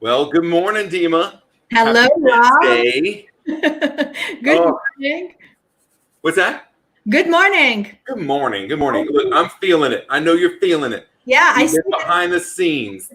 Well, good morning, Dima. Hello, Rob. Good Oh, morning. what's that? Good morning. Good morning. Good morning. Look, I'm feeling it. I know you're feeling it. Yeah, I We've see been behind the scenes.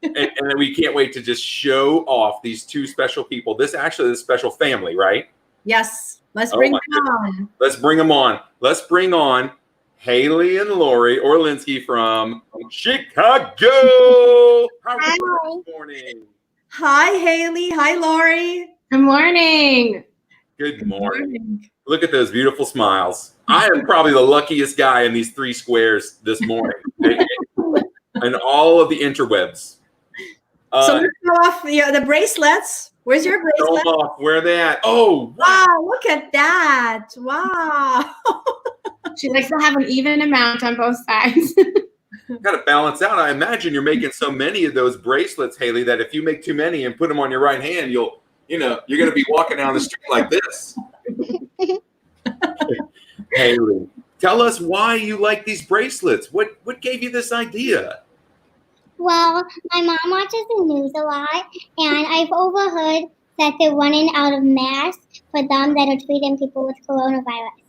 And we can't wait to just show off these two special people. This actually is a special family, right? Yes, let's Oh bring my them on. Let's bring them on. Let's bring on Hayley and Lurie Orlinsky from Chicago. How are you this morning? Hi, Hayley. Hi, Lori. Good morning. Good morning. Look at those beautiful smiles. I am probably the luckiest guy in these three squares this morning. And all of the interwebs. So let's go off the bracelets. Where's your bracelet? Where are they at? Oh, wow, look at that. Wow. She likes to have an even amount on both sides. Got to balance out. I imagine you're making so many of those bracelets, Hayley, that if you make too many and put them on your right hand, you're going to be walking down the street like this. Hayley, tell us why you like these bracelets. What gave you this idea? Well, my mom watches the news a lot, and I've overheard that they're running out of masks for them that are treating people with coronavirus.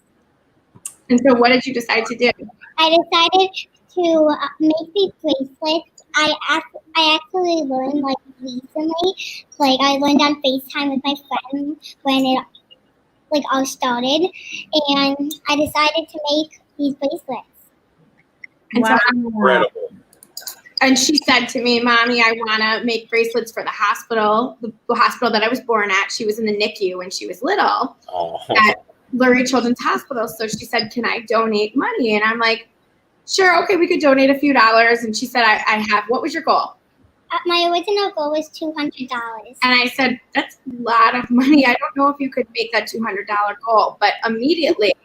And so what did you decide to do? I decided to make these bracelets. I actually learned recently. I learned on FaceTime with my friend when it all started, and I decided to make these bracelets. And wow. so Incredible. And she said to me, Mommy, I want to make bracelets for the hospital that I was born at. She was in the NICU when she was little at Lurie Children's Hospital. So she said, can I donate money? And I'm like, sure, okay, we could donate a few dollars. And she said, I have, what was your goal? My original goal was $200. And I said, that's a lot of money. I don't know if you could make that $200 goal. But immediately,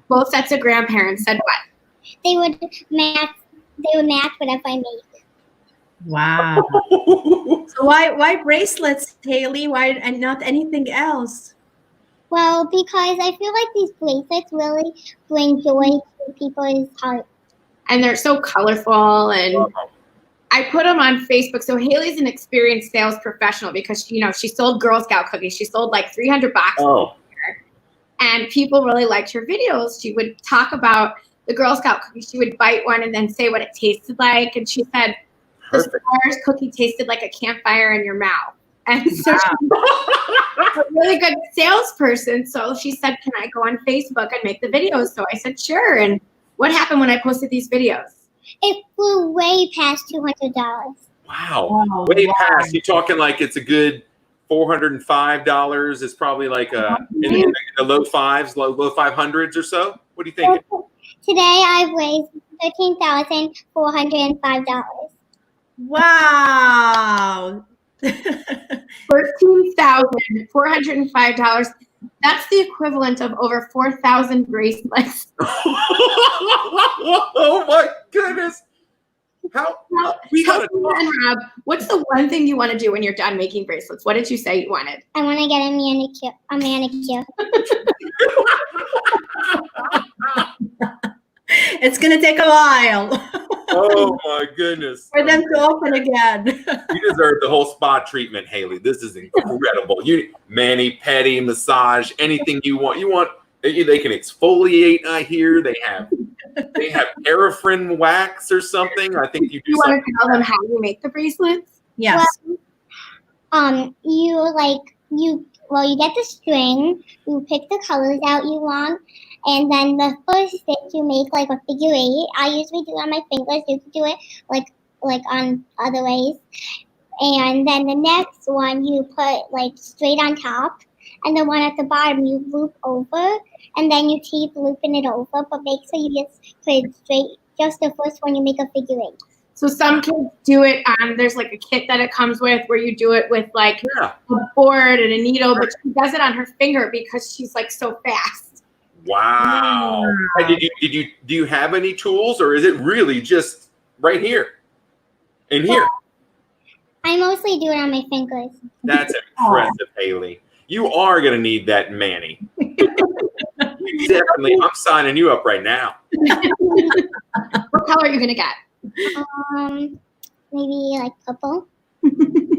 both sets of grandparents said what? They would match whatever I make. Wow. So why bracelets, Hayley? Why and not anything else? Well, because I feel like these bracelets really bring joy to people's hearts. And they're so colorful, and I put them on Facebook. So Hayley's an experienced sales professional because she sold Girl Scout cookies. She sold like 300 boxes. And people really liked her videos. She would talk about the Girl Scout cookie. She would bite one and then say what it tasted like. And she said, this Mars cookie tasted like a campfire in your mouth. And so she's a really good salesperson. So she said, can I go on Facebook and make the videos? So I said, sure. And what happened when I posted these videos? It flew way past $200. Wow. Way past. You're talking like it's a good $405. It's probably like in the low fives, low 500s or so. What do you think? Today I've raised $13,405. Wow. $13,405. That's the equivalent of over 4,000 bracelets. Oh my goodness. Rob, what's the one thing you want to do when you're done making bracelets? What did you say you wanted? I want to get a manicure. It's going to take a while. Oh my goodness. For them to open again. You deserve the whole spa treatment, Hayley. This is incredible. You mani-pedi, massage, anything you want. They can exfoliate, I hear. They have paraffin wax or something. I think you do. You want to tell them how you make the bracelets? Yes. Well, you get the string, you pick the colors out you want, and then the first stitch you make like a figure 8. I usually do it on my fingers. You can do it like on other ways. And then the next one you put like straight on top, and the one at the bottom you loop over, and then you keep looping it over, but make sure you just put it straight. Just the first one you make a figure 8. So some kids do it. There's like a kit that it comes with where you do it with like a board and a needle, but she does it on her finger because she's like so fast. Wow. Do you have any tools, or is it really just right here and here? I mostly do it on my fingers. That's impressive, Hayley. You are going to need that mani. Definitely. I'm signing you up right now. What color are you going to get? Maybe like purple.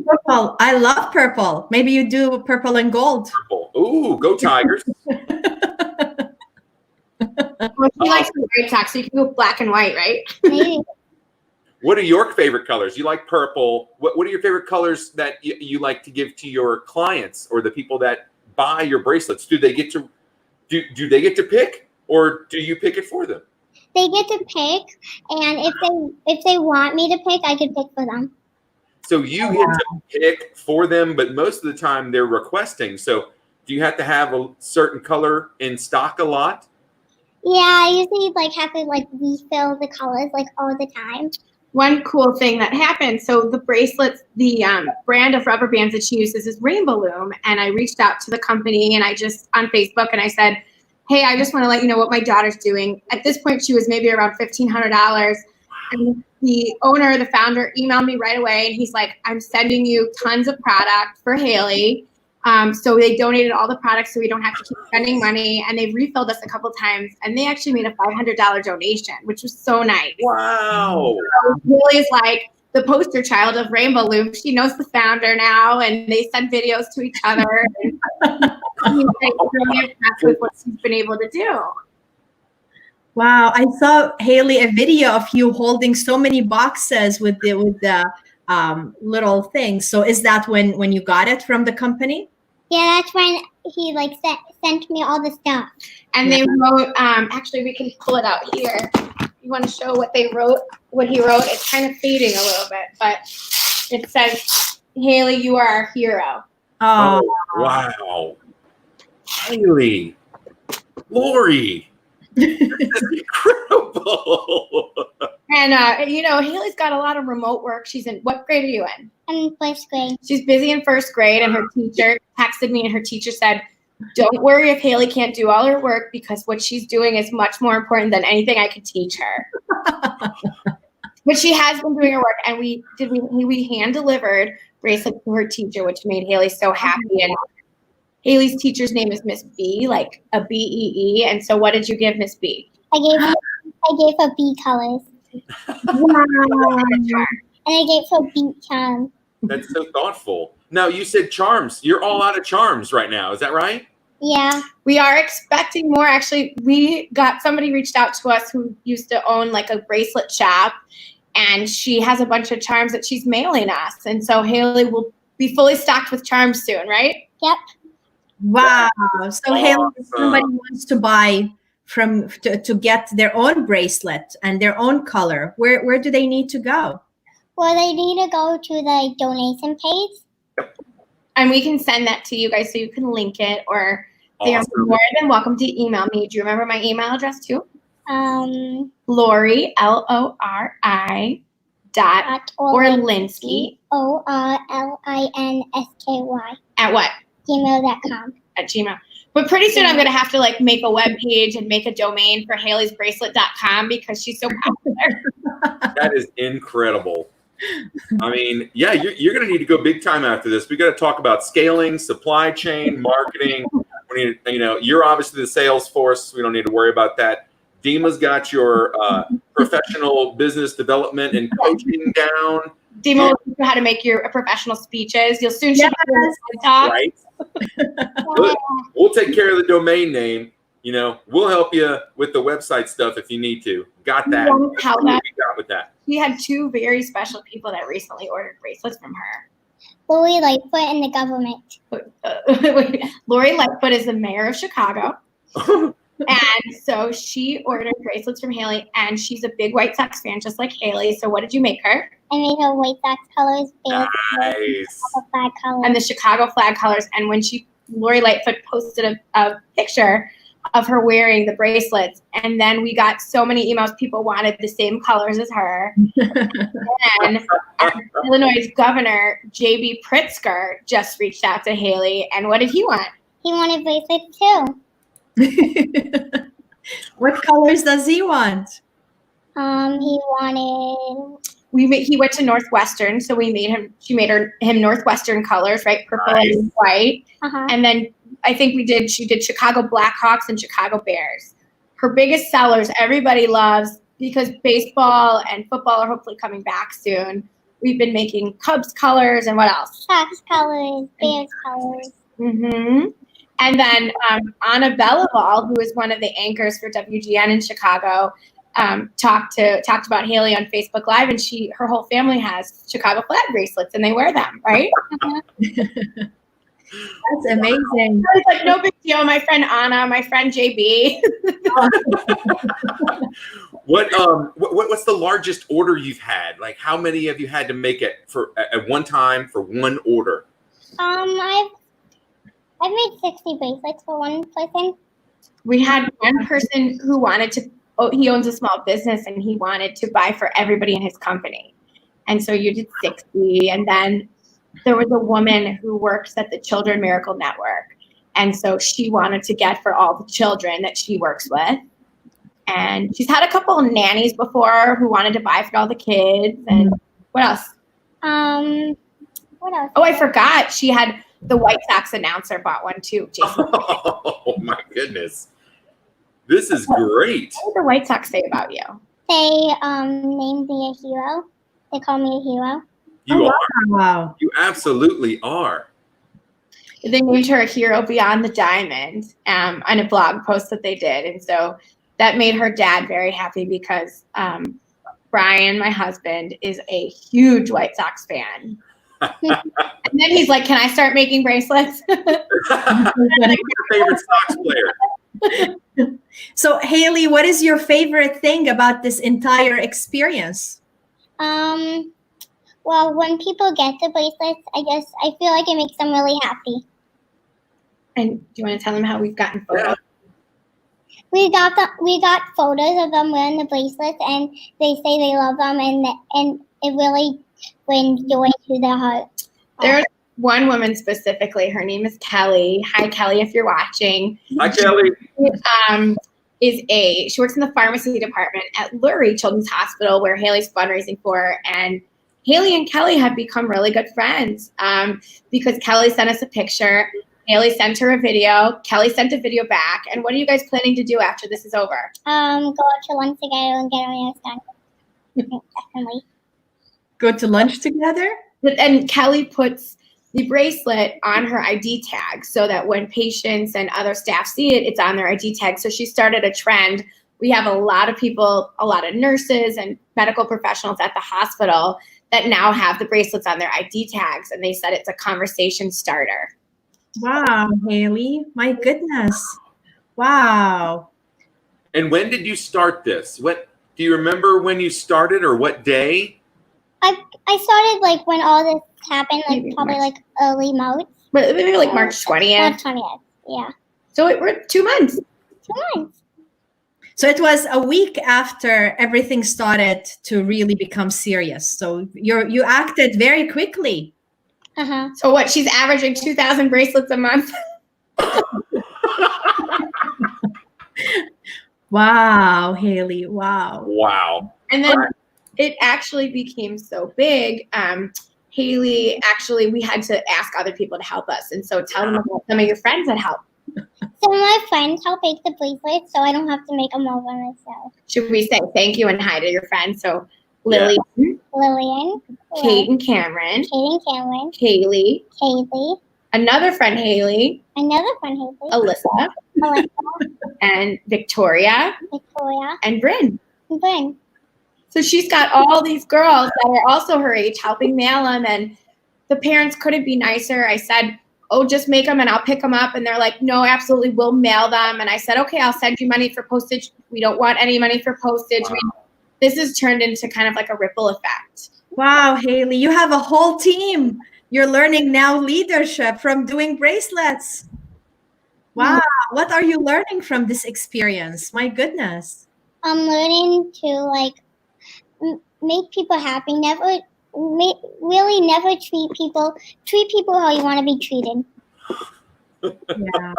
purple. I love purple. Maybe you do purple and gold. Purple. Ooh, go Tigers. Well, she likes the White Sox, so you can go black and white, right? Maybe. What are your favorite colors? You like purple. What are your favorite colors that you like to give to your clients or the people that buy your bracelets? Do they get to do they get to pick, or do you pick it for them? They get to pick, and if they want me to pick, I can pick for them. So you get to pick for them, but most of the time they're requesting. So do you have to have a certain color in stock a lot? Yeah, I usually have to refill the colors all the time. One cool thing that happened, so the bracelets, the brand of rubber bands that she uses is Rainbow Loom, and I reached out to the company and I just on Facebook and I said, hey, I just want to let you know what my daughter's doing. At this point, she was maybe around $1,500, and the owner, the founder, emailed me right away, and he's like, I'm sending you tons of product for Hayley. So they donated all the products so we don't have to keep spending money, and they've refilled us a couple times, and they actually made a $500 donation, which was so nice. Wow. So Hayley's like the poster child of Rainbow Loom. She knows the founder now, and they send videos to each other. And he's really impressed with what she's been able to do. Wow, I saw, Hayley, a video of you holding so many boxes with the little things. So is that when you got it from the company? Yeah, that's when he sent me all the stuff. And they wrote, actually we can pull it out here. You want to show what they wrote, what he wrote? It's kind of fading a little bit, but it says, Hayley, you are our hero. Oh, wow. Hayley. Lurie. This is incredible. And, Hayley's got a lot of remote work. She's in, what grade are you in? I'm in first grade. She's busy in first grade, and her teacher texted me, and her teacher said, don't worry if Hayley can't do all her work, because what she's doing is much more important than anything I could teach her. But she has been doing her work, and we hand delivered bracelets to her teacher, which made Hayley so happy. And Hayley's teacher's name is Miss B, like a B-E-E. And so what did you give Miss B? I gave her B colors. Wow. And I gave her B charms. That's so thoughtful. Now, you said charms. You're all out of charms right now. Is that right? Yeah. We are expecting more. Actually, somebody reached out to us who used to own a bracelet shop, and she has a bunch of charms that she's mailing us. And so Hayley will be fully stocked with charms soon, right? Yep. wow. So Hayley, if Awesome. somebody wants to buy to get their own bracelet and their own color, where do they need to go? Well, they need to go to the donation page. And we can send that to you guys so you can link it, or they are Awesome. more than welcome to email me. Do you remember my email address too? Lurie, Lori .Orlinsky ORLINSKY at what? gmail.com. At Gmail. But pretty soon I'm going to have to make a web page and make a domain for Hayley'sBracelet.com because she's so popular. That is incredible. I mean, yeah, you're going to need to go big time after this. We got to talk about scaling, supply chain, marketing. We need, you're obviously the sales force. We don't need to worry about that. Dima's got your professional business development and coaching down. Dima will teach you how to make your professional speeches. You'll soon show talk. Right? We'll take care of the domain name. We'll help you with the website stuff if you need to. Got that. How that We got with that. we had two very special people that recently ordered bracelets from her. Lurie Lightfoot and the government. Lori Lightfoot is the mayor of Chicago. And so she ordered bracelets from Hayley, and she's a big White Sox fan, just like Hayley. So what did you make her? I made her White Sox colors, Nice. flag colors. And the Chicago flag colors. And when Lori Lightfoot posted a picture of her wearing the bracelets, and then we got so many emails. People wanted the same colors as her. And Illinois Governor J.B. Pritzker just reached out to Hayley, and what did he want? He wanted bracelets too. What colors does he want? He wanted. He went to Northwestern, so she made him Northwestern colors, right? Purple Nice. and white. Uh-huh. And then I think she did Chicago Blackhawks and Chicago Bears. Her biggest sellers, everybody loves, because baseball and football are hopefully coming back soon. We've been making Cubs colors and what else? Fox colors, Bears colors. Mm-hmm. And then Anna Bellaval, who is one of the anchors for WGN in Chicago, talked about Hayley on Facebook Live, and her whole family has Chicago flag bracelets, and they wear them, right? That's amazing. It's like no big deal. My friend Anna, my friend JB. What's the largest order you've had? Like, how many have you had to make it at one time for one order? I've made 60 bracelets for one person. We had one person who wanted to. He owns a small business, and he wanted to buy for everybody in his company, and so you did 60, and then there was a woman who works at the Children Miracle Network, and so she wanted to get for all the children that she works with. And she's had a couple of nannies before who wanted to buy for all the kids. And what else? What else? Oh, I forgot. She had the White Sox announcer bought one too, Jason. Oh my goodness. This is great. What did the White Sox say about you? They named me a hero. They call me a hero. You are. Wow. You absolutely are. They named her a hero beyond the diamond on a blog post that they did. And so that made her dad very happy because Brian, my husband, is a huge White Sox fan. And then he's like, can I start making bracelets? Who's your favorite Sox player? So, Hayley, what is your favorite thing about this entire experience? Well, when people get the bracelets, I feel like it makes them really happy. And do you want to tell them how we've gotten photos? We got photos of them wearing the bracelets, and they say they love them, and it really brings joy to their heart. There's one woman specifically. Her name is Kelly. Hi, Kelly, if you're watching. Hi, Kelly. She works in the pharmacy department at Lurie Children's Hospital, where Hayley's fundraising for, and Hayley and Kelly have become really good friends because Kelly sent us a picture. Hayley sent her a video. Kelly sent a video back. And what are you guys planning to do after this is over? Go out to lunch together and get our nails done. Definitely. Go to lunch together? And Kelly puts the bracelet on her ID tag so that when patients and other staff see it, it's on their ID tag. So she started a trend. We have a lot of people, a lot of nurses and medical professionals at the hospital that now have the bracelets on their ID tags. And they said it's a conversation starter. Wow, Hayley. My goodness. Wow. And when did you start this? Do you remember when you started or what day? I started like when all this happened, like Maybe probably March. like early March. Maybe like March 20th. March 20th, yeah. So we're 2 months. 2 months. So it was a week after everything started to really become serious. So you acted very quickly. Uh-huh. So what? She's averaging 2,000 bracelets a month. Wow, Hayley. Wow. Wow. And then it actually became so big. Hayley, actually, we had to ask other people to help us. And so tell them about some of your friends that help. Some of my friends help make the bracelets, so I don't have to make them all by myself. Should we say thank you and hi to your friends? So Lily, Lillian, Kate and Cameron, Cameron, Haley, Haley, another friend Haley, another friend Haley, Alyssa, and Victoria, and Bryn. and Bryn. So she's got all these girls that are also her age helping mail them, and the parents couldn't be nicer. I said, oh, just make them and I'll pick them up. And they're like, no, absolutely, we'll mail them. And I said, okay, I'll send you money for postage. We don't want any money for postage. Wow. This has turned into kind of like a ripple effect. Wow, Hayley, you have a whole team. You're learning now leadership from doing bracelets. Wow. What are you learning from this experience? My goodness. I'm learning to like make people happy. Really never treat people how you want to be treated. Yeah.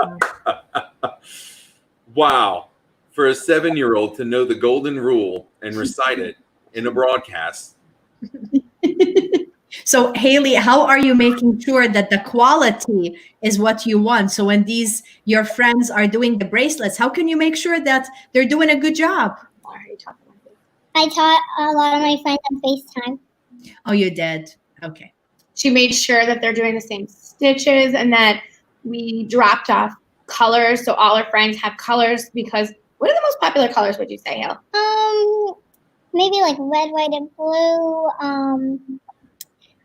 Wow. For a 7-year-old to know the golden rule and recite it in a broadcast. So, Hayley, how are you making sure that the quality is what you want? So when your friends are doing the bracelets, how can you make sure that they're doing a good job? I taught a lot of my friends on FaceTime. Oh, you did. Okay. She made sure that they're doing the same stitches and that we dropped off colors so all our friends have colors. Because what are the most popular colors, would you say, Hale? Maybe like red, white, and blue.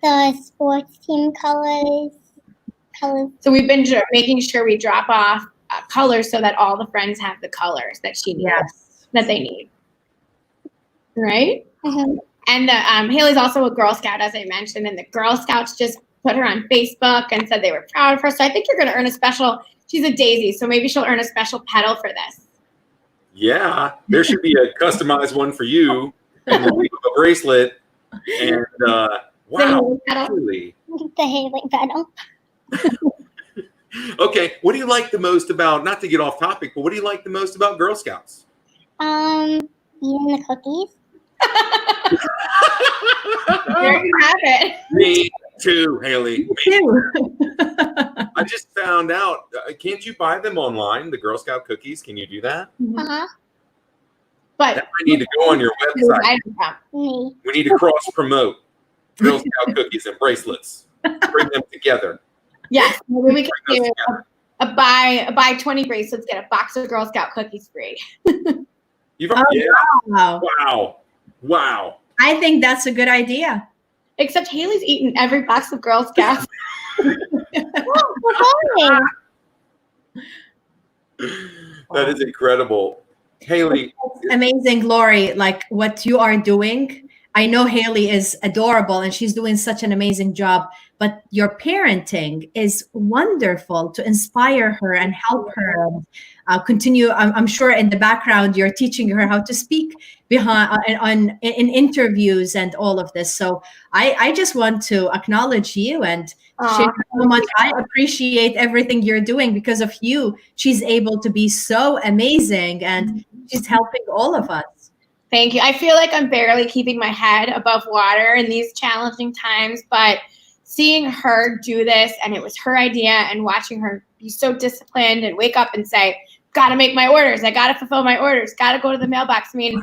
The sports team colors. So we've been making sure we drop off colors so that all the friends have the colors that she needs, that they need. Right? Mm-hmm. And Haley's also a Girl Scout, as I mentioned, and the Girl Scouts just put her on Facebook and said they were proud of her. So I think you're going to earn a special, she's a daisy, so maybe she'll earn a special petal for this. Yeah, there should be a customized one for you and a bracelet. And wow, really? The Hayley petal. Okay, what do you like the most about, not to get off topic, but what do you like the most about Girl Scouts? Eating the cookies. There you have it. Me too, Hayley. Me too. I just found out, can't you buy them online, the Girl Scout cookies? Can you do that? Uh-huh. But that might need to go on your website. Me. We need to cross promote Girl Scout cookies and bracelets. Bring them together. Yes, maybe we can do a buy 20 bracelets, get a box of Girl Scout cookies free. Wow. I think that's a good idea. Except Haley's eaten every box of Girl Scouts. That is incredible. Hayley. Amazing, Lurie, like what you are doing. I know Hayley is adorable and she's doing such an amazing job, but your parenting is wonderful to inspire her and help her continue. I'm sure in the background, you're teaching her how to speak in interviews and all of this. So I just want to acknowledge you and share how much I appreciate everything you're doing. Because of you, she's able to be so amazing and she's helping all of us. Thank you. I feel like I'm barely keeping my head above water in these challenging times, but seeing her do this, and it was her idea, and watching her be so disciplined and wake up and say, gotta make my orders. I gotta fulfill my orders. Gotta go to the mailbox. I mean,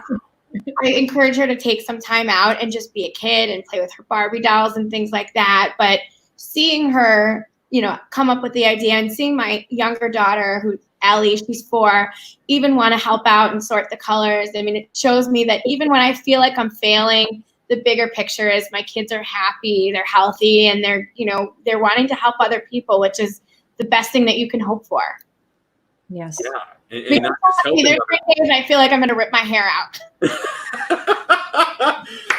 I encourage her to take some time out and just be a kid and play with her Barbie dolls and things like that. But seeing her, come up with the idea, and seeing my younger daughter, who Ellie, she's 4, even want to help out and sort the colors. I mean, it shows me that even when I feel like I'm failing, the bigger picture is my kids are happy, they're healthy, and they're wanting to help other people, which is the best thing that you can hope for. Yes. Yeah. And not just helping there's 3 days I feel like I'm going to rip my hair out.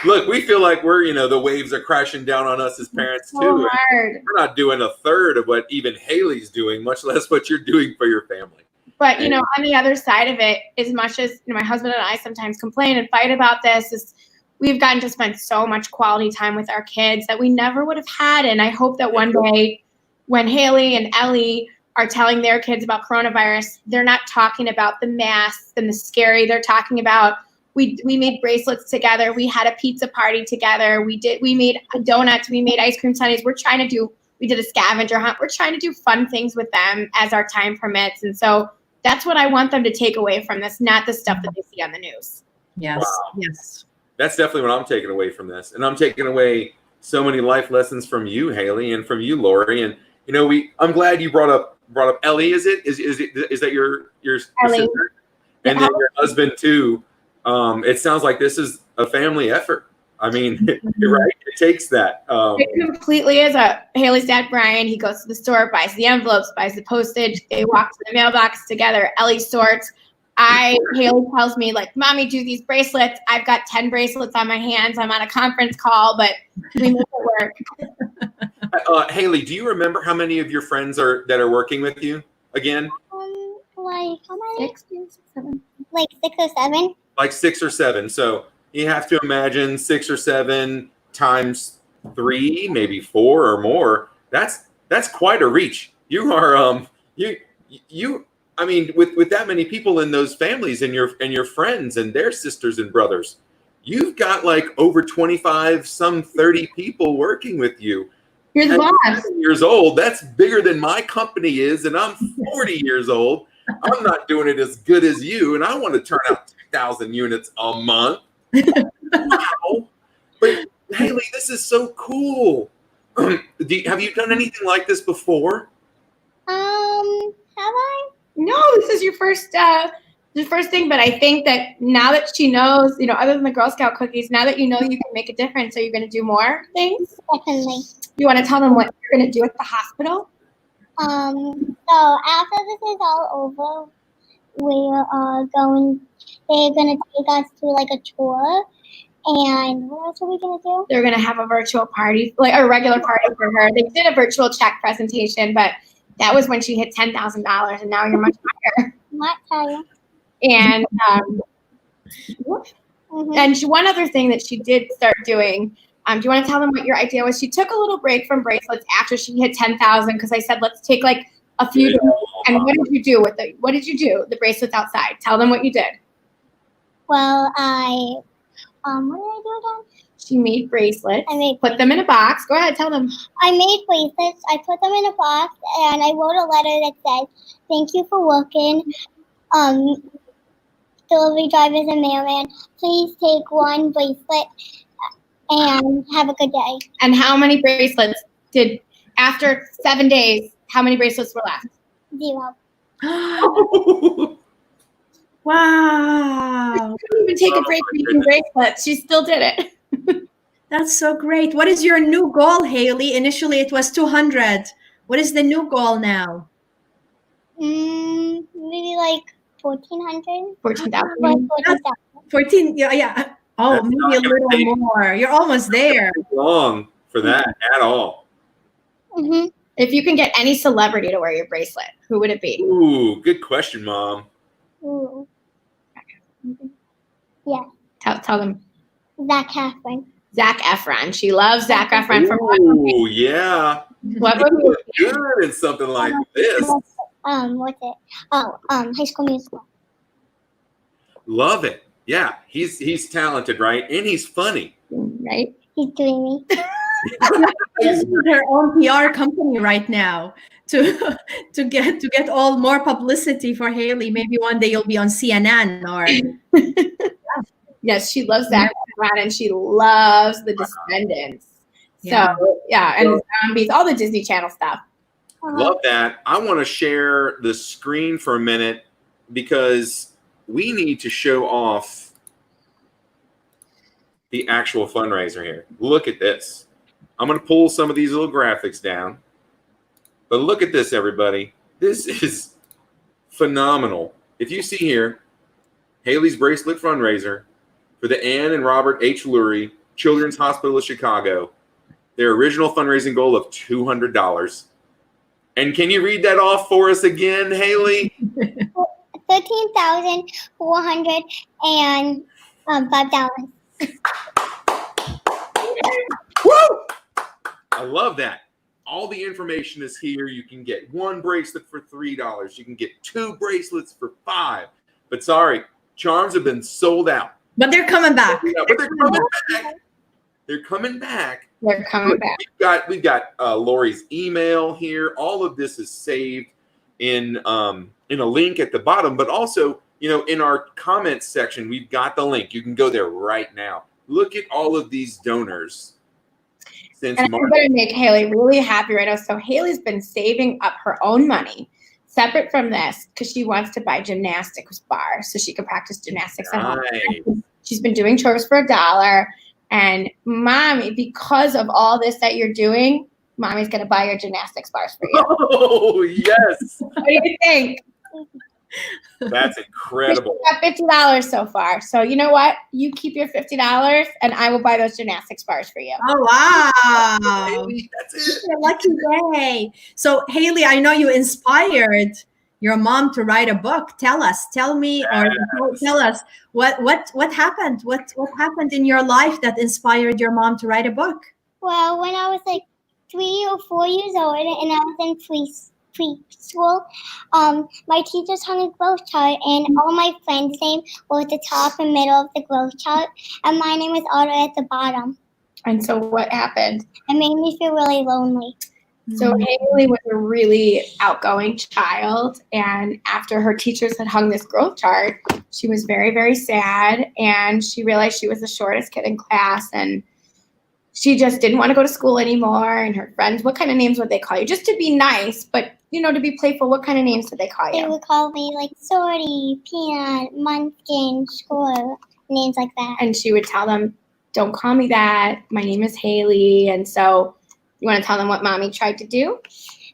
Look, we feel like we're, the waves are crashing down on us as parents too. So hard. We're not doing a third of what even Hayley's doing, much less what you're doing for your family. But, on the other side of it, as much as, my husband and I sometimes complain and fight about this, is we've gotten to spend so much quality time with our kids that we never would have had. And I hope that one day when Hayley and Ellie are telling their kids about coronavirus, they're not talking about the masks and the scary. They're talking about, we made bracelets together. We had a pizza party together. We made donuts. We made ice cream sundaes. We did a scavenger hunt. We're trying to do fun things with them as our time permits. And so that's what I want them to take away from this, not the stuff that they see on the news. Yes. Wow. Yes. That's definitely what I'm taking away from this. And I'm taking away so many life lessons from you, Hayley, and from you, Lurie. And, I'm glad you brought up Ellie. Is that your sister? And then your husband too. It sounds like this is a family effort. I mean, you're right. It takes that. It completely is. Hayley's dad, Brian, he goes to the store, buys the envelopes, buys the postage. They walk to the mailbox together. Ellie sorts. Hayley tells me, like, Mommy, do these bracelets. I've got 10 bracelets on my hands. I'm on a conference call, but we make it work. Hayley, do you remember how many of your friends that are working with you again? Like how many? 6 or 7. Like 6 or 7. Like 6 or 7. So you have to imagine 6 or 7 times 3, maybe 4 or more. That's quite a reach. You are you. I mean, with that many people in those families and your friends and their sisters and brothers, you've got like over 25, some 30 people working with you. You're the boss. Years old. That's bigger than my company is, and I'm 40 years old. I'm not doing it as good as you, and I want to turn out 2,000 units a month. Wow. But Hayley, this is so cool. Have you done anything like this before? Have I? No, this is your first thing. But I think that now that she knows, other than the Girl Scout cookies, now that you know you can make a difference, are you going to do more things? Definitely. You want to tell them what you're going to do at the hospital? So after this is all over, they're gonna take us to like a tour. And what else are we gonna do? They're going to have a virtual party, like a regular party for her. They did a virtual check presentation, but that was when she hit $10,000, and now you're much higher. Not tell you. And one other thing that she did start doing. Do you want to tell them what your idea was? She took a little break from bracelets after she hit 10,000 because I said let's take like a few days. And what did you do with it? What did you do? The bracelets outside. Tell them what you did. Well, what did I do again? She made bracelets. I put them in a box. Go ahead, tell them. I made bracelets. I put them in a box, and I wrote a letter that said, "Thank you for working, delivery drivers and mailman. Please take one bracelet and have a good day." And how many bracelets after 7 days, how many bracelets were left? 0. Wow. She couldn't even take a break making bracelets. She still did it. That's so great. What is your new goal, Hayley? Initially, it was 200. What is the new goal now? Maybe like 1,400. 14,000. 14. Yeah. Oh, That's maybe a little more. You're almost there. Long for that at all. Mm-hmm. If you can get any celebrity to wear your bracelet, who would it be? Ooh, good question, Mom. Ooh. Yeah. Tell them. Zac Efron. Zac Efron. She loves Zac Efron from Ooh, yeah. what movie? Good in something like this. What's it? High School Musical. Love it. Yeah, he's talented, right? And he's funny. Right? He's doing me. She's her own PR company right now to get all more publicity for Hayley. Maybe one day you'll be on CNN or. Yes, she loves Zac Efron and she loves the Descendants. Yeah. So and zombies, all the Disney Channel stuff. Love that. I want to share the screen for a minute because we need to show off the actual fundraiser here. Look at this. I'm going to pull some of these little graphics down. But look at this, everybody. This is phenomenal. If you see here, Hayley's Bracelet fundraiser for the Ann and Robert H. Lurie Children's Hospital of Chicago. Their original fundraising goal of $200. And can you read that off for us again, Hayley? $13,405. Woo! I love that. All the information is here. You can get one bracelet for $3. You can get 2 bracelets for $5. But sorry, charms have been sold out. But they're coming back. Yeah, but they're coming back. They're coming back. They're coming back. We've got Lori's email here. All of this is saved in a link at the bottom, but also, in our comments section, we've got the link. You can go there right now. Look at all of these donors since And March. I'm going to make Hayley really happy right now. So Hayley's been saving up her own money separate from this because she wants to buy gymnastics bars so she can practice gymnastics at home. She's been doing chores for $1. And Mommy, because of all this that you're doing, Mommy's going to buy your gymnastics bars for you. Oh, yes. What do you think? That's incredible. She's got $50 so far. So you know what? You keep your $50 and I will buy those gymnastics bars for you. Oh, wow. Hayley, that's it. You're lucky day. So, Hayley, I know you inspired your mom to write a book. Tell us, tell me, or tell us what happened. What happened in your life that inspired your mom to write a book? Well, when I was like 3 or 4 years old and I was in preschool, my teachers hung a growth chart and all my friends' names were at the top and middle of the growth chart, and my name was auto at the bottom. And so what happened? It made me feel really lonely. So Hayley was a really outgoing child, and after her teachers had hung this growth chart, she was very, very sad, and she realized she was the shortest kid in class, and she just didn't want to go to school anymore. And her friends, what kind of names would they call you? Just to be nice, but to be playful, what kind of names did they call you? They would call me like Sorty, Peanut, Munchkin, Score, names like that. And she would tell them, don't call me that. My name is Hayley. And so you want to tell them what mommy tried to do?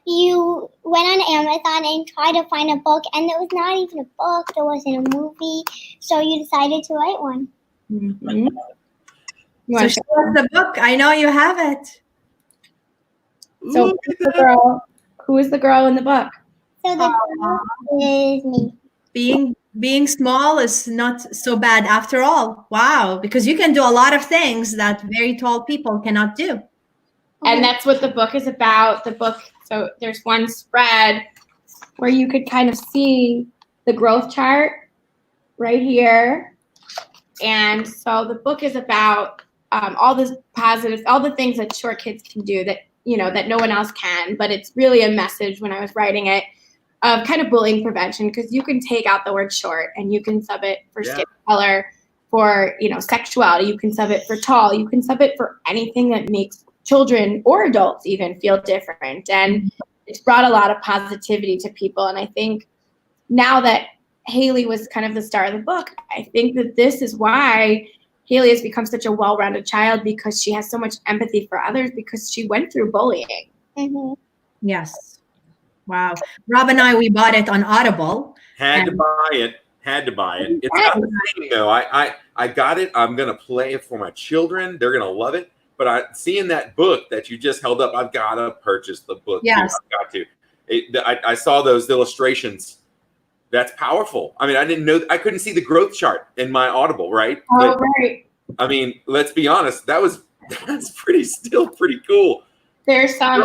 You went on Amazon and tried to find a book, and it was not even a book. There wasn't a movie. So you decided to write one. Mm-hmm. So show us the book. I know you have it. So who is the girl in the book? So the girl is me. Being small is not so bad after all. Wow, because you can do a lot of things that very tall people cannot do. And that's what the book is about. So there's one spread where you could kind of see the growth chart right here. And so the book is about all the positives, all the things that short kids can do that, that no one else can. But it's really a message when I was writing it of kind of bullying prevention, because you can take out the word short and you can sub it for skin color, for, sexuality. You can sub it for tall. You can sub it for anything that makes children or adults even feel different. And it's brought a lot of positivity to people. And I think now that Hayley was kind of the star of the book, I think that this is why Hayley has become such a well-rounded child, because she has so much empathy for others, because she went through bullying. Mm-hmm. Yes. Wow. Rob and we bought it on Audible. Had to buy it. It's not the same though. I got it. I'm going to play it for my children. They're going to love it. But seeing that book that you just held up, I've got to purchase the book. Yes. I've got to. I saw those illustrations. That's powerful. I mean, I didn't know. I couldn't see the growth chart in my Audible, right? Oh, right. I mean, let's be honest. That's still pretty cool. There's some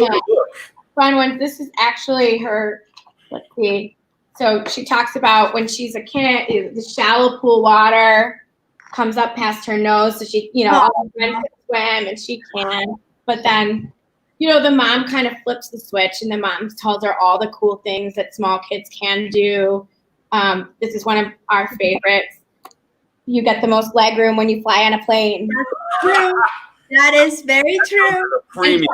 fun ones. This is actually her. Let's see. So she talks about when she's a kid, the shallow pool water comes up past her nose, so she, all her friends can swim and she can. But then, the mom kind of flips the switch, and the mom tells her all the cool things that small kids can do. This is one of our favorites. You get the most leg room when you fly on a plane. That's true. That is very true. Premium.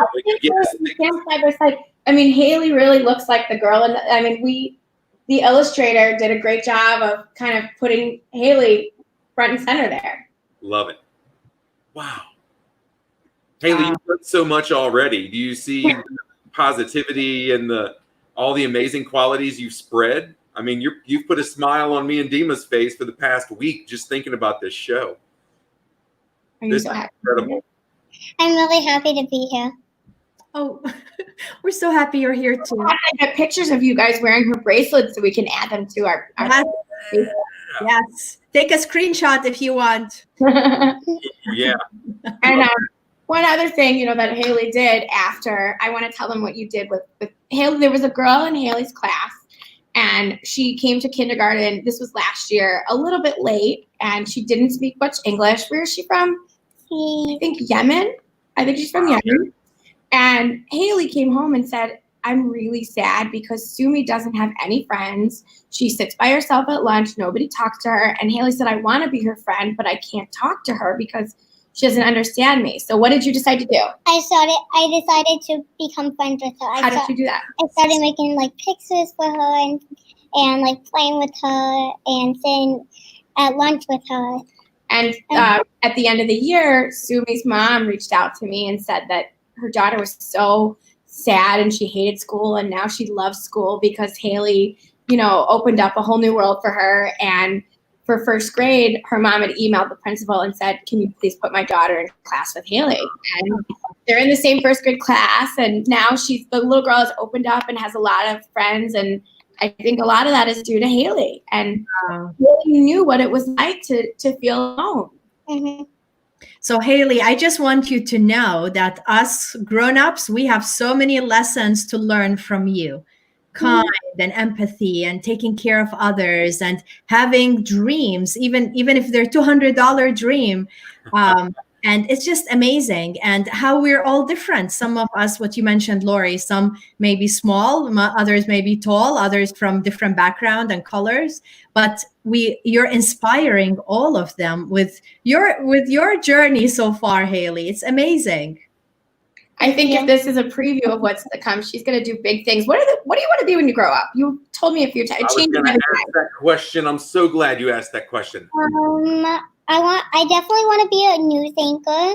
I mean, Hayley really looks like the girl. The illustrator did a great job of kind of putting Hayley front and center there. Love it. Wow. Hayley, you've done so much already. Do you see positivity and all the amazing qualities you've spread? I mean, you've put a smile on me and Dima's face for the past week just thinking about this show. Are you so happy? Incredible. I'm really happy to be here. Oh, we're so happy you're here too. I got pictures of you guys wearing her bracelets so we can add them to our Yes. Take a screenshot if you want. Yeah. And one other thing, that Hayley did after, I want to tell them what you did with Hayley. There was a girl in Hayley's class, and she came to kindergarten. This was last year, a little bit late, and she didn't speak much English. Where is she from? I think Yemen. I think she's from Yemen. And Hayley came home and said, I'm really sad because Sumi doesn't have any friends. She sits by herself at lunch. Nobody talks to her. And Hayley said, I want to be her friend, but I can't talk to her because she doesn't understand me. So what did you decide to do? I decided to become friends with her. How did you do that? I started making pictures for her and playing with her and sitting at lunch with her. And at the end of the year, Sumi's mom reached out to me and said that her daughter was so sad and she hated school, and now she loves school because Hayley, opened up a whole new world for her. And for first grade, her mom had emailed the principal and said, can you please put my daughter in class with Hayley? And they're in the same first grade class, and now the little girl has opened up and has a lot of friends, and I think a lot of that is due to Hayley. And Hayley knew what it was like to feel alone. Mm-hmm. So Hayley, I just want you to know that us grown-ups, we have so many lessons to learn from you. Kind and empathy and taking care of others and having dreams, even if they're $200 dream. And it's just amazing, and how we're all different. Some of us, what you mentioned, Lurie, some may be small, others may be tall, others from different background and colors. But you're inspiring all of them with your journey so far, Hayley. It's amazing. I think if this is a preview of what's to come, she's going to do big things. What do you want to be when you grow up? You told me a few times. I was going to ask that question. I'm so glad you asked that question. I definitely want to be a news anchor.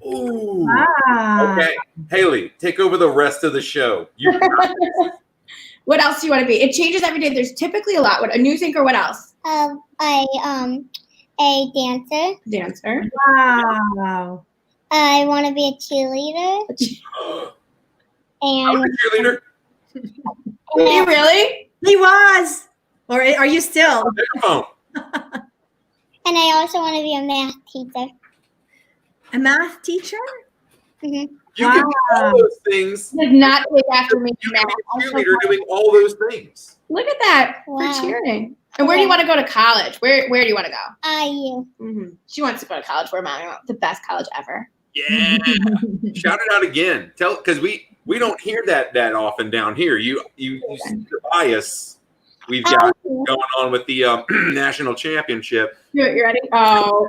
Ooh. Okay. Hayley, take over the rest of the show. What else do you want to be? It changes every day. There's typically a lot. What, a news anchor? What else? A dancer. Dancer. Wow. I want to be a cheerleader. I'm a cheerleader. Were you really? He was. Or are you still? And I also want to be a math teacher. A math teacher? Mm-hmm. You can do all those things. Did not take after me. You can be a cheerleader doing all those things. Look at that. Wow. For cheering. And where do you want to go to college? Where do you want to go? IU. Mm-hmm. She wants to go to college. Where am the best college ever? Yeah. Shout it out again. Because we don't hear that often down here. You see the bias we've got going on with the national championship. You ready? Oh,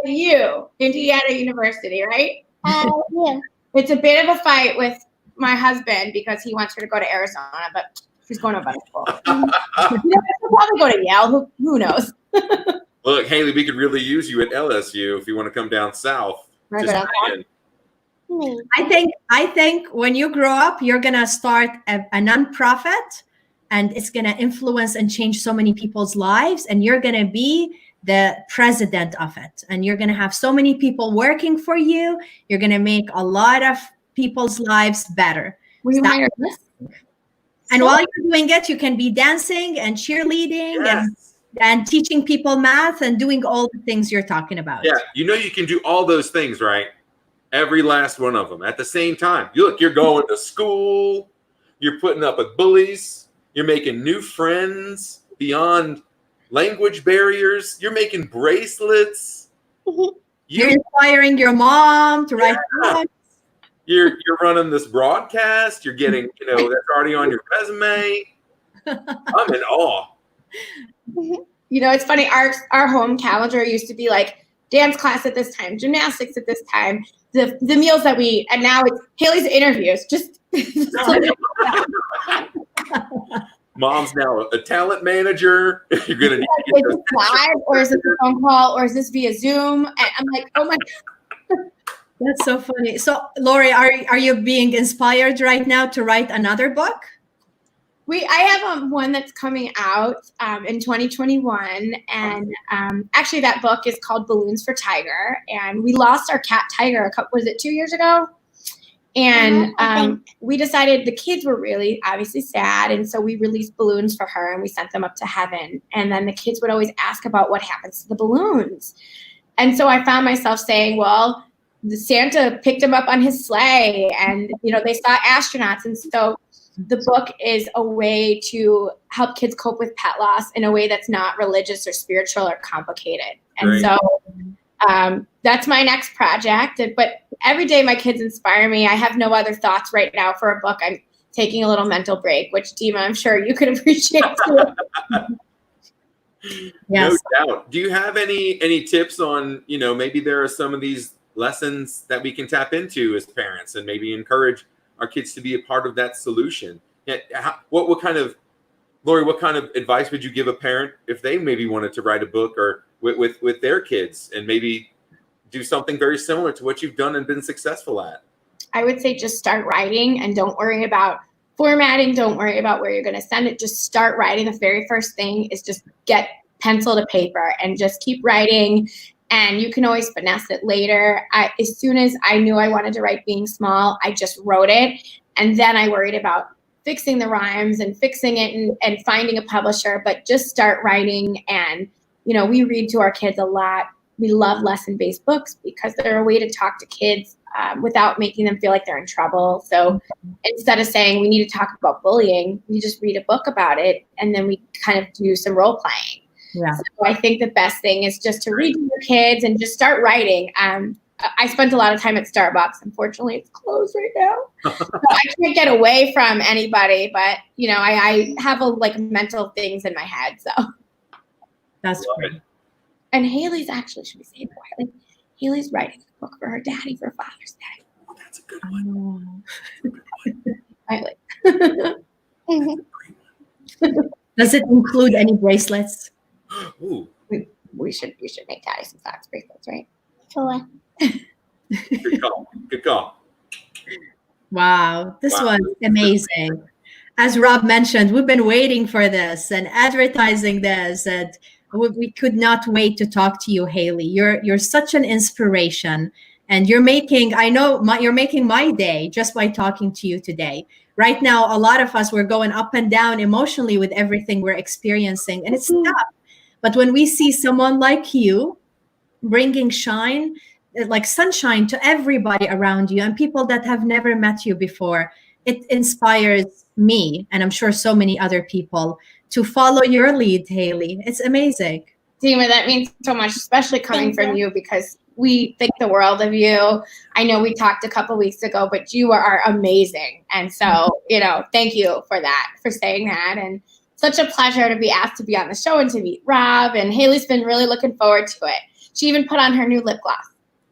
IU, Indiana University, right? Yeah. It's a bit of a fight with my husband because he wants her to go to Arizona, but she's going to a better school. She'll probably go to Yale. Who knows? Look, Hayley, we could really use you at LSU if you want to come down south. I think when you grow up, you're gonna start a nonprofit, and it's gonna influence and change so many people's lives, and you're gonna be the president of it, and you're gonna have so many people working for you. You're gonna make a lot of people's lives better. And while you're doing it, you can be dancing and cheerleading and teaching people math and doing all the things you're talking about. Yeah, you can do all those things, right? Every last one of them at the same time. You're going to school, you're putting up with bullies, you're making new friends beyond language barriers, you're making bracelets. You're inspiring your mom to write books. You're running this broadcast, you're getting, that's already on your resume. I'm in awe. It's funny. Our home calendar used to be like dance class at this time, gymnastics at this time, the meals that we eat, and now it's Hayley's interviews. Just Mom's now a talent manager. You're gonna need to get is this live, or is it a phone call, or is this via Zoom? And I'm like, oh my God. That's so funny. So, Lurie, are you being inspired right now to write another book? I have one that's coming out in 2021, and actually that book is called Balloons for Tiger, and we lost our cat Tiger was it 2 years ago? And we decided the kids were really obviously sad, and so we released balloons for her and we sent them up to heaven, and then the kids would always ask about what happens to the balloons. And so I found myself saying, well, the Santa picked them up on his sleigh, and they saw astronauts, and so the book is a way to help kids cope with pet loss in a way that's not religious or spiritual or complicated. And so that's my next project. But every day my kids inspire me. I have no other thoughts right now for a book. I'm taking a little mental break, which Dima, I'm sure you could appreciate too. Yes. No doubt. Do you have any tips on, maybe there are some of these lessons that we can tap into as parents and maybe encourage our kids to be a part of that solution? What kind of, Lurie, what kind of advice would you give a parent if they maybe wanted to write a book or with their kids and maybe do something very similar to what you've done and been successful at? I would say just start writing and don't worry about formatting. Don't worry about where you're going to send it. Just start writing. The very first thing is just get pencil to paper and just keep writing. And you can always finesse it later. As soon as I knew I wanted to write Being Small, I just wrote it. And then I worried about fixing the rhymes and fixing it and finding a publisher. But just start writing. And, we read to our kids a lot. We love lesson-based books because they're a way to talk to kids without making them feel like they're in trouble. So instead of saying we need to talk about bullying, we just read a book about it. And then we kind of do some role playing. Yeah. So I think the best thing is just to read to your kids and just start writing. I spent a lot of time at Starbucks. Unfortunately, it's closed right now. So I can't get away from anybody, but you know, I have like mental things in my head. So That's great. And Hayley's actually, should we say it quietly? Hayley's writing a book for her daddy for Father's Day. Oh, that's a good one. Quietly. Does it include any bracelets? Ooh. We should make daddy some socks bracelets, right? Sure. Good call. Good call. Wow, this Wow. was amazing. As Rob mentioned, we've been waiting for this and advertising this, and we could not wait to talk to you, Hayley. You're such an inspiration, and you're making my day just by talking to you today. Right now, a lot of us, we're going up and down emotionally with everything we're experiencing, and it's tough. But when we see someone like you bringing shine, like sunshine, to everybody around you and people that have never met you before, it inspires me, and I'm sure so many other people, to follow your lead, Hayley. It's amazing. Dima, that means so much, especially coming from you, because we think the world of you. I know we talked a couple weeks ago, but you are amazing. And so, you know, thank you for that, for saying that. And such a pleasure to be asked to be on the show and to meet Rob. And Hayley's been really looking forward to it. She even put on her new lip gloss.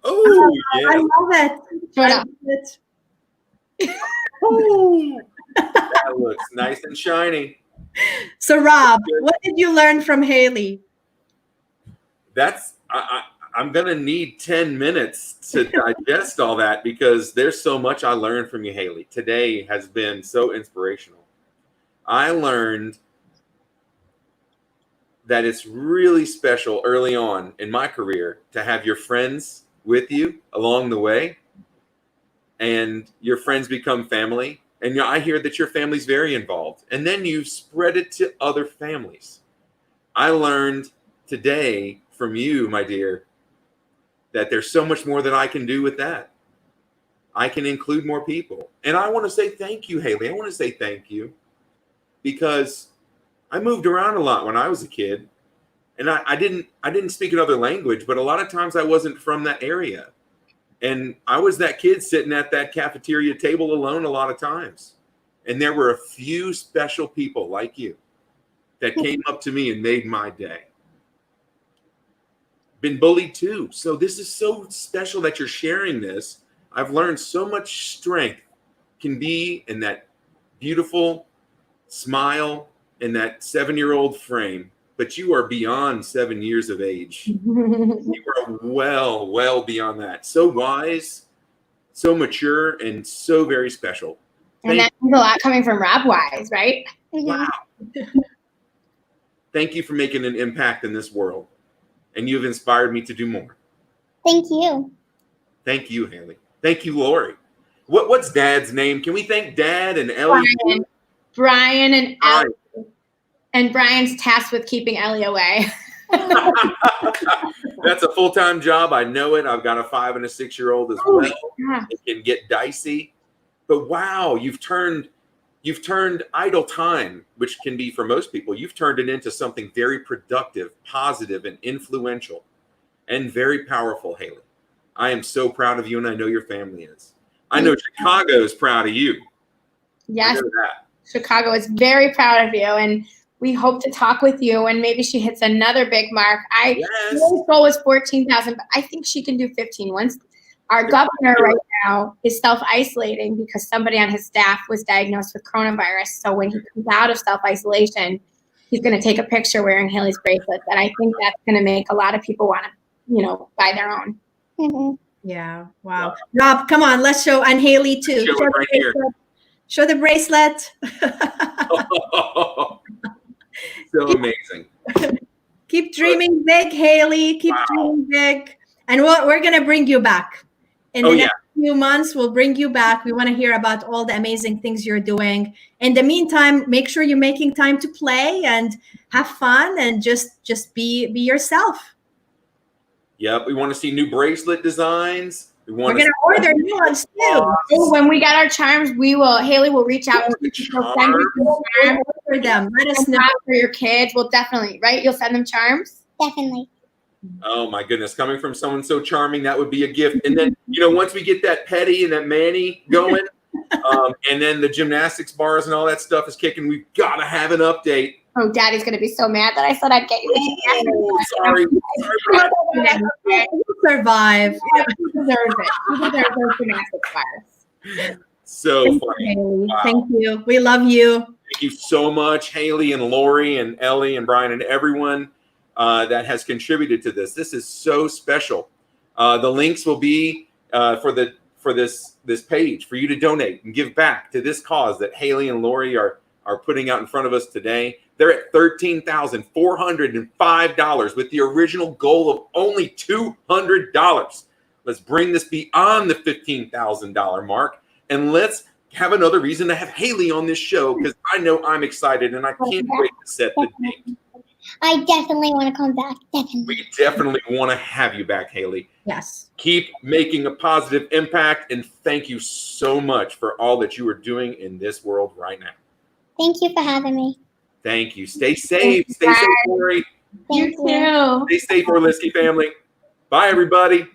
Oh, yeah. I love it. Show it up. Ooh. That looks nice and shiny. So, Rob, what did you learn from Hayley? I'm gonna need 10 minutes to digest all that, because there's so much I learned from you, Hayley. Today has been so inspirational. I learned that it's really special early on in my career to have your friends with you along the way, and your friends become family. And I hear that your family's very involved, and then you spread it to other families. I learned today from you, my dear, that there's so much more that I can do with that. I can include more people. And I want to say thank you, Hayley. I want to say thank you, because I moved around a lot when I was a kid, and I didn't speak another language, but a lot of times I wasn't from that area. And I was that kid sitting at that cafeteria table alone a lot of times. And there were a few special people like you that came up to me and made my day. Been bullied too. So this is so special that you're sharing this. I've learned so much strength can be in that beautiful smile, in that 7-year-old frame. But you are beyond 7 years of age. You are well beyond that. So wise, so mature, and so very special. And that means a lot coming from Rob Wise, right? Wow. Thank you for making an impact in this world. And you've inspired me to do more. Thank you. Thank you, Hayley. Thank you, Lurie. What's Dad's name? Can we thank Dad and Ellie? Brian and Ellie. And Brian's tasked with keeping Ellie away. That's a full-time job. I know it. I've got a 5 and a 6-year-old as well. Yeah. It can get dicey. But wow, you've turned idle time, which can be for most people, you've turned it into something very productive, positive, and influential, and very powerful, Hayley. I am so proud of you, and I know your family is. I know Chicago is proud of you. Yes, I know that. Chicago is very proud of you, and we hope to talk with you, and maybe she hits another big mark. Her goal was 14,000, but I think she can do 15. Once our governor right now is self-isolating because somebody on his staff was diagnosed with coronavirus. So when he comes out of self-isolation, he's going to take a picture wearing Hayley's bracelets, and I think that's going to make a lot of people want to, buy their own. Mm-hmm. Yeah. Wow. Rob, come on, let's show, and Hayley too. Show it right here. Show the bracelet. So amazing. Keep dreaming big, Hayley. Keep dreaming big. And we're going to bring you back. In the next few months, we'll bring you back. We want to hear about all the amazing things you're doing. In the meantime, make sure you're making time to play and have fun and just be yourself. Yep. We want to see new bracelet designs. We're gonna order new ones too. Oh, when we get our charms, Hayley will reach out to you. She'll send you some charms for them. Let us know for your kids. We'll definitely, right? You'll send them charms. Definitely. Oh my goodness, coming from someone so charming, that would be a gift. And then, once we get that Petty and that Manny going, and then the gymnastics bars and all that stuff is kicking, we've got to have an update. Oh, Daddy's going to be so mad that I said I'd get you the gymnastics. Sorry. You'll survive. You deserve it. You deserve those gymnastics bars. So Thank funny. you, Wow. Thank you. We love you. Thank you so much, Hayley and Lurie and Ellie and Brian and everyone that has contributed to this. This is so special. The links will be for this page for you to donate and give back to this cause that Hayley and Lurie are putting out in front of us today. They're at $13,405 with the original goal of only $200. Let's bring this beyond the $15,000 mark, and let's have another reason to have Hayley on this show, because I know I'm excited and I can't wait to set the date. I definitely want to come back. Definitely. We definitely want to have you back, Hayley. Yes. Keep making a positive impact, and thank you so much for all that you are doing in this world right now. Thank you for having me. Thank you. Stay safe. Stay safe, Lurie. You too. Stay safe, Orlinsky family. Bye, everybody.